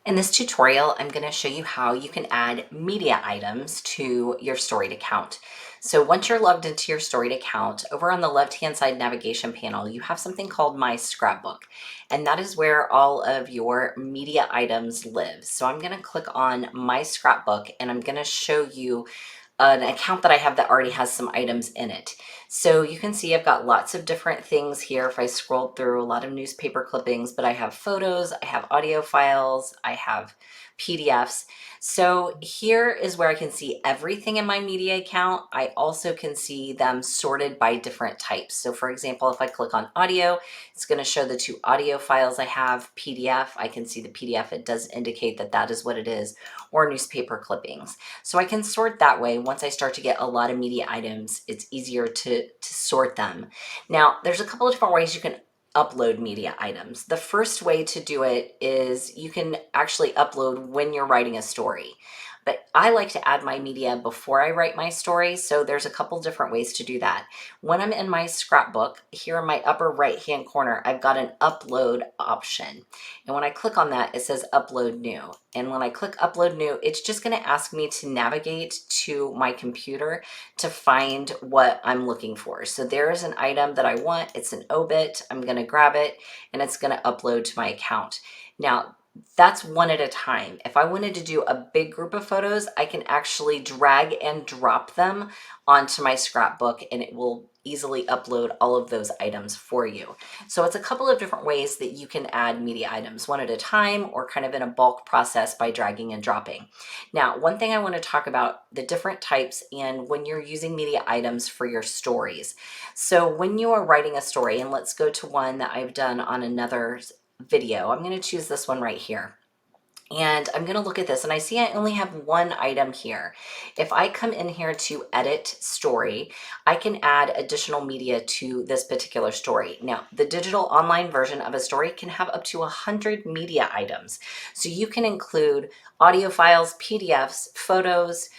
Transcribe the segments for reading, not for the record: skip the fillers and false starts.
In this tutorial, I'm going to show you how you can add media items to your Storied account. So once you're logged into your Storied account, over on the left-hand side navigation panel, you have something called My Scrapbook, and that is where all of your media items live. So I'm going to click on My Scrapbook, and I'm going to show you an account that I have that already has some items in it. So you can see I've got lots of different things here. If I scroll through, a lot of newspaper clippings, but I have photos, I have audio files, I have PDFs. So here is where I can see everything in my media account. I also can see them sorted by different types. So for example, if I click on audio, it's going to show the two audio files I have. PDF, I can see the PDF. It does indicate that that is what it is, or newspaper clippings. So I can sort that way. Once I start to get a lot of media items, it's easier to sort them. Now, there's a couple of different ways you can upload media items. The first way to do it is you can actually upload when you're writing a story. But I like to add my media before I write my story, so there's a couple different ways to do that. When I'm in my scrapbook, here in my upper right-hand corner, I've got an upload option. And when I click on that, it says upload new. And when I click upload new, it's just going to ask me to navigate to my computer to find what I'm looking for. So there is an item that I want. It's an obit. I'm going to grab it and it's going to upload to my account. Now, that's one at a time. If I wanted to do a big group of photos, I can actually drag and drop them onto my scrapbook and it will easily upload all of those items for you. So it's a couple of different ways that you can add media items, one at a time or kind of in a bulk process by dragging and dropping. Now, one thing I want to talk about the different types and when you're using media items for your stories. So when you are writing a story, and let's go to one that I've done on another video. I'm going to choose this one right here. And I'm going to look at this and I see I only have one item here. If I come in here to edit story, I can add additional media to this particular story. Now, the digital online version of a story can have up to 100 media items. So you can include audio files, PDFs, photos,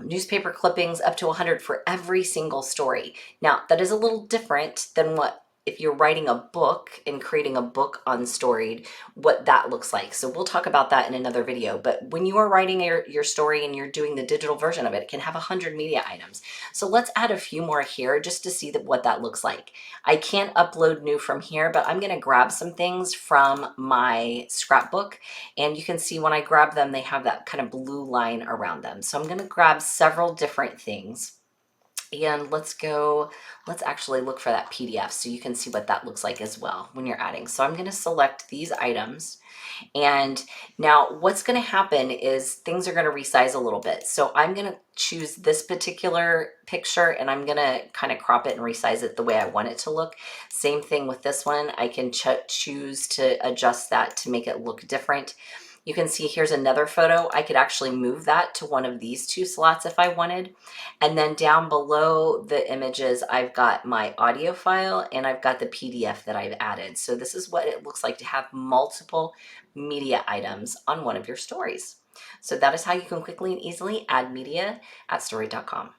newspaper clippings, up to 100 for every single story. Now, that is a little different than what if you're writing a book and creating a book on Storied, what that looks like. So we'll talk about that in another video. But when you are writing your story and you're doing the digital version of it, it can have 100 media items. So let's add a few more here just to see what that looks like. I can't upload new from here, but I'm gonna grab some things from my scrapbook. And you can see when I grab them, they have that kind of blue line around them. So I'm gonna grab several different things. And let's actually look for that PDF so you can see what that looks like as well when you're adding. So I'm going to select these items. And now what's going to happen is things are going to resize a little bit. So I'm going to choose this particular picture and I'm going to kind of crop it and resize it the way I want it to look. Same thing with this one. I can choose to adjust that to make it look different. You can see here's another photo. I could actually move that to one of these two slots if I wanted. And then down below the images, I've got my audio file and I've got the PDF that I've added. So this is what it looks like to have multiple media items on one of your stories. So that is how you can quickly and easily add media at Storied.com.